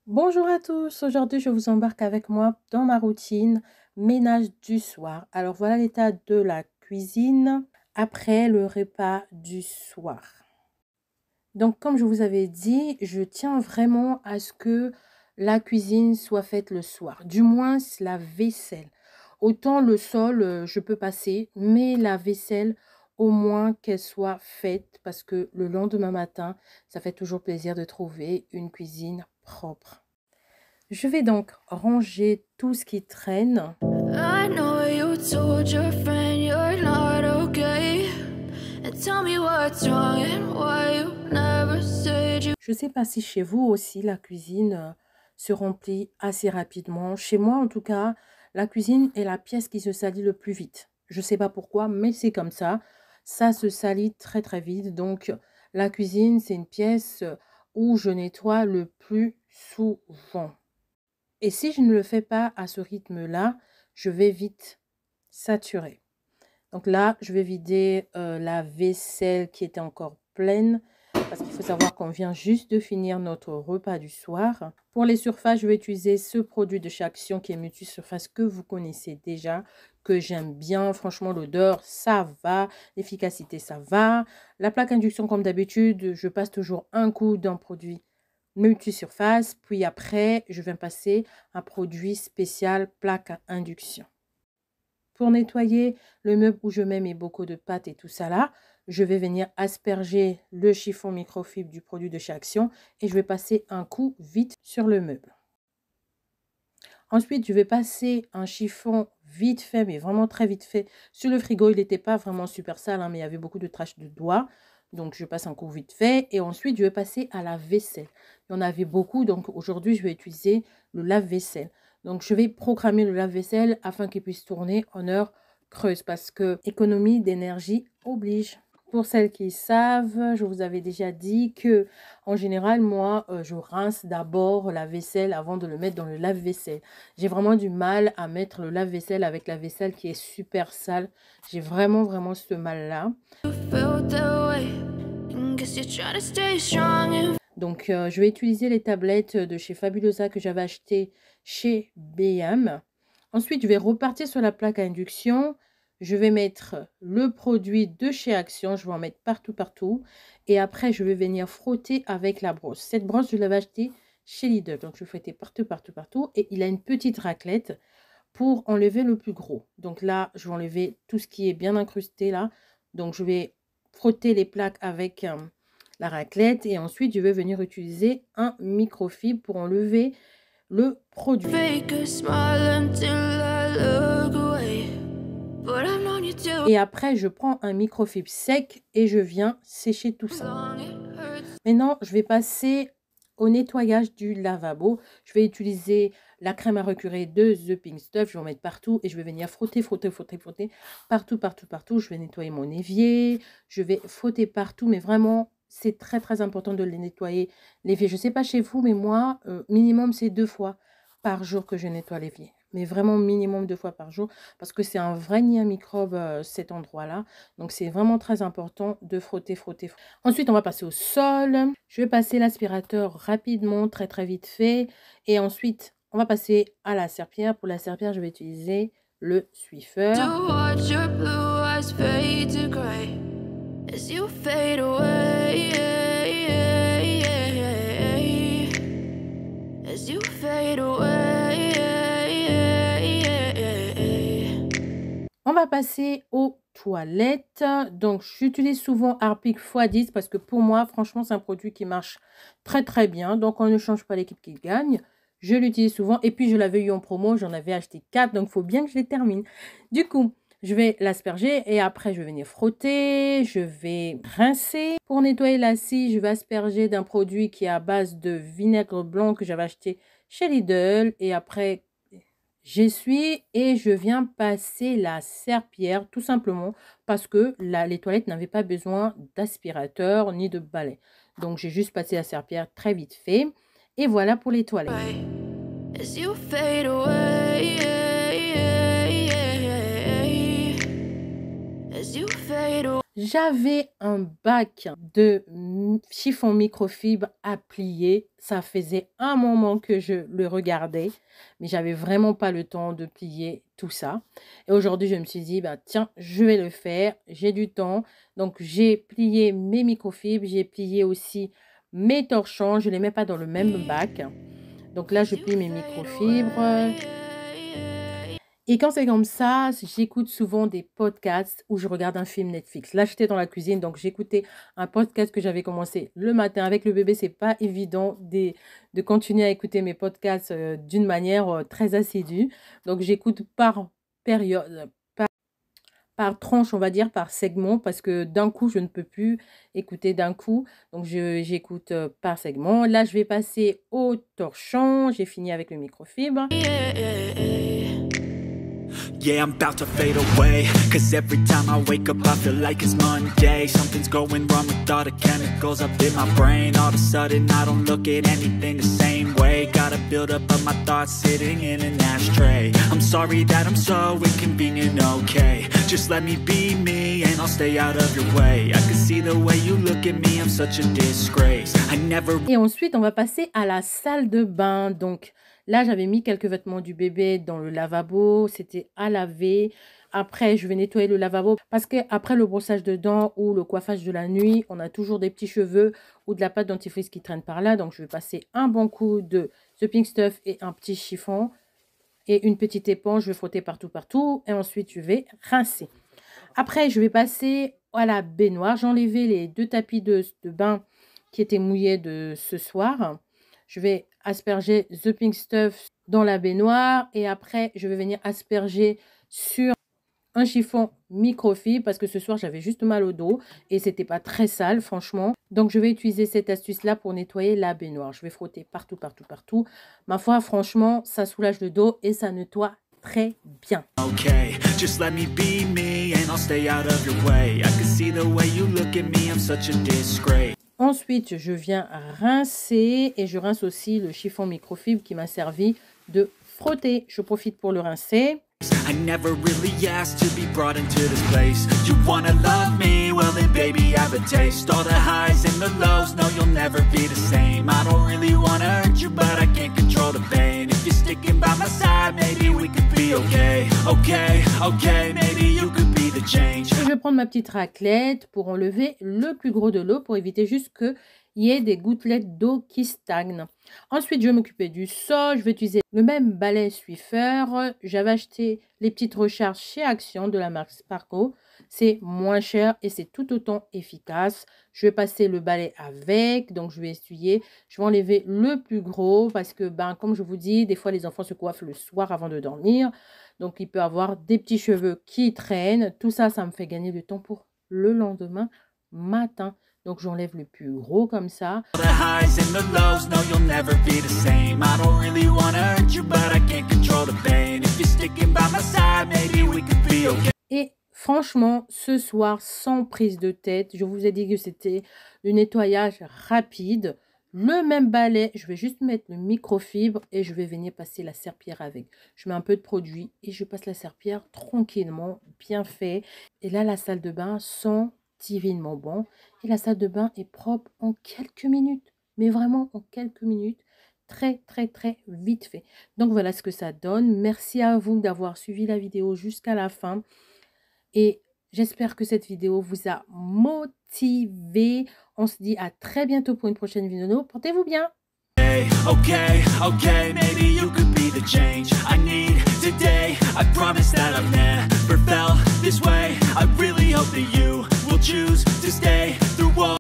Bonjour à tous, aujourd'hui je vous embarque avec moi dans ma routine ménage du soir. Alors voilà l'état de la cuisine après le repas du soir. Donc comme je vous avais dit, je tiens vraiment à ce que la cuisine soit faite le soir, du moins la vaisselle. Autant le sol, je peux passer, mais la vaisselle, au moins qu'elle soit faite parce que le lendemain matin, ça fait toujours plaisir de trouver une cuisine propre. Je vais donc ranger tout ce qui traîne. I know you told your friend you're not okay. And tell me what's wrong and why you never said you. Je ne sais pas si chez vous aussi la cuisine se remplit assez rapidement. Chez moi en tout cas, la cuisine est la pièce qui se salit le plus vite. Je ne sais pas pourquoi, mais c'est comme ça. Ça se salit très très vite. Donc la cuisine, c'est une pièce où je nettoie le plus souvent. Et si je ne le fais pas à ce rythme-là, je vais vite saturer. Donc là, je vais vider la vaisselle qui était encore pleine. Parce qu'il faut savoir qu'on vient juste de finir notre repas du soir. Pour les surfaces, je vais utiliser ce produit de chez Action qui est Multisurface que vous connaissez déjà, que j'aime bien. Franchement, l'odeur, ça va. L'efficacité, ça va. La plaque induction, comme d'habitude, je passe toujours un coup d'un produit multisurface, puis après, je vais passer un produit spécial plaque à induction. Pour nettoyer le meuble où je mets mes bocaux de pâte et tout ça là, je vais venir asperger le chiffon microfibre du produit de chez Action et je vais passer un coup vite sur le meuble. Ensuite, je vais passer un chiffon vite fait, mais vraiment très vite fait, sur le frigo. Il n'était pas vraiment super sale, hein, mais il y avait beaucoup de taches de doigts. Donc, je passe un coup vite fait. Et ensuite, je vais passer à la vaisselle. Il y en avait beaucoup, donc aujourd'hui, je vais utiliser le lave-vaisselle. Donc, je vais programmer le lave-vaisselle afin qu'il puisse tourner en heure creuse parce que économie d'énergie oblige. Pour celles qui savent, je vous avais déjà dit que en général, moi, je rince d'abord la vaisselle avant de le mettre dans le lave-vaisselle. J'ai vraiment du mal à mettre le lave-vaisselle avec la vaisselle qui est super sale. J'ai vraiment ce mal-là. Donc, je vais utiliser les tablettes de chez Fabulosa que j'avais achetées chez B&M. Ensuite, je vais repartir sur la plaque à induction. Je vais mettre le produit de chez Action. Je vais en mettre partout. Et après, je vais venir frotter avec la brosse. Cette brosse, je l'avais achetée chez Lidl. Donc, je vais frotter partout. Et il a une petite raclette pour enlever le plus gros. Donc là, je vais enlever tout ce qui est bien incrusté là. Donc, je vais frotter les plaques avec la raclette. Et ensuite, je vais venir utiliser un microfibre pour enlever le produit. Et après, je prends un microfibre sec et je viens sécher tout ça. Maintenant, je vais passer au nettoyage du lavabo. Je vais utiliser la crème à recurer de The Pink Stuff. Je vais en mettre partout et je vais venir frotter partout. Je vais nettoyer mon évier. Je vais frotter partout, mais vraiment, c'est très important de les nettoyer. L'évier, je ne sais pas chez vous, mais moi, minimum, c'est 2 fois par jour que je nettoie l'évier. Mais vraiment minimum 2 fois par jour parce que c'est un vrai nid à microbes cet endroit-là. Donc, c'est vraiment très important de frotter. Ensuite, on va passer au sol. Je vais passer l'aspirateur rapidement, très vite fait. Et ensuite, on va passer à la serpillière. Pour la serpillière, je vais utiliser le Swiffer. On va passer aux toilettes. Donc, j'utilise souvent Harpic x10 parce que pour moi, franchement, c'est un produit qui marche très bien. Donc, on ne change pas l'équipe qui gagne. Je l'utilise souvent. Et puis, je l'avais eu en promo. J'en avais acheté 4. Donc, il faut bien que je les termine. Du coup, je vais l'asperger et après, je vais venir frotter. Je vais rincer. Pour nettoyer la scie, je vais asperger d'un produit qui est à base de vinaigre blanc que j'avais acheté chez Lidl. Et après, j'essuie et je viens passer la serpillière tout simplement parce que les toilettes n'avaient pas besoin d'aspirateur ni de balai. Donc, j'ai juste passé la serpillière très vite fait. Et voilà pour les toilettes. J'avais un bac de chiffon microfibre à plier. Ça faisait un moment que je le regardais, mais j'avais vraiment pas le temps de plier tout ça. Et aujourd'hui, je me suis dit, bah, tiens, je vais le faire. J'ai du temps. Donc, j'ai plié mes microfibres. J'ai plié aussi mes torchons. Je ne les mets pas dans le même bac. Donc là, je plie mes microfibres. Et quand c'est comme ça, j'écoute souvent des podcasts ou je regarde un film Netflix. Là, j'étais dans la cuisine, donc j'écoutais un podcast que j'avais commencé le matin. Avec le bébé, c'est pas évident de continuer à écouter mes podcasts d'une manière très assidue. Donc, j'écoute par période, par tranche, on va dire, par segment, parce que d'un coup, je ne peux plus écouter d'un coup. Donc, j'écoute par segment. Là, je vais passer au torchon. J'ai fini avec le microfibre. Yeah, I'm about to fade away, cause every time I wake up I feel like it's Monday. Something's going wrong with all the chemicals up in my brain. All of a sudden I don't look at anything the same way. Gotta build up of my thoughts sitting in an ashtray. I'm sorry that I'm so inconvenient, okay. Just let me be me and I'll stay out of your way. I can see the way you look at me, I'm such a disgrace. I never... Et ensuite on va passer à la salle de bain. Donc là, j'avais mis quelques vêtements du bébé dans le lavabo. C'était à laver. Après, je vais nettoyer le lavabo parce qu'après le brossage de dents ou le coiffage de la nuit, on a toujours des petits cheveux ou de la pâte dentifrice qui traîne par là. Donc, je vais passer un bon coup de The Pink Stuff et un petit chiffon et une petite éponge. Je vais frotter partout. Et ensuite, je vais rincer. Après, je vais passer à la baignoire. J'ai enlevé les 2 tapis de bain qui étaient mouillés de ce soir. Je vais asperger The Pink Stuff dans la baignoire et après, je vais venir asperger sur un chiffon microfibre parce que ce soir, j'avais juste mal au dos et c'était pas très sale, franchement. Donc, je vais utiliser cette astuce-là pour nettoyer la baignoire. Je vais frotter partout. Ma foi, franchement, ça soulage le dos et ça nettoie très bien. Okay, just let me be me and I'll stay out of your way. I can see the way you look at me, I'm such a disgrace. Ensuite, je viens rincer et je rince aussi le chiffon microfibre qui m'a servi de frotter. Je profite pour le rincer. I never really asked to be brought into this place. You wanna love me? Well then baby I have a taste. All the highs and the lows, no you'll never be the same. I don't really wanna hurt you but I can't control the pain. If you're sticking by my side, maybe we could be okay. Okay, maybe you could be the change. Je vais prendre ma petite raclette pour enlever le plus gros de l'eau pour éviter juste qu'il y ait des gouttelettes d'eau qui stagnent. Ensuite, je vais m'occuper du sol. Je vais utiliser le même balai Swiffer. J'avais acheté les petites recharges chez Action de la marque Sparko. C'est moins cher et c'est tout autant efficace. Je vais passer le balai avec. Donc, je vais essuyer. Je vais enlever le plus gros parce que, comme je vous dis, des fois, les enfants se coiffent le soir avant de dormir. Donc, il peut avoir des petits cheveux qui traînent. Tout ça, ça me fait gagner du temps pour le lendemain matin. Donc, j'enlève le plus gros comme ça. Et franchement, ce soir, sans prise de tête, je vous ai dit que c'était le nettoyage rapide. Le même balai, je vais juste mettre le microfibre et je vais venir passer la serpillière avec. Je mets un peu de produit et je passe la serpillière tranquillement, bien fait. Et là, la salle de bain sent divinement bon. Et la salle de bain est propre en quelques minutes. Mais vraiment en quelques minutes. Très vite fait. Donc voilà ce que ça donne. Merci à vous d'avoir suivi la vidéo jusqu'à la fin. Et j'espère que cette vidéo vous a motivé. On se dit à très bientôt pour une prochaine vidéo. Portez-vous bien. Okay, maybe you could be the change I need today. I promise that I've never felt this way. I really hope that you will choose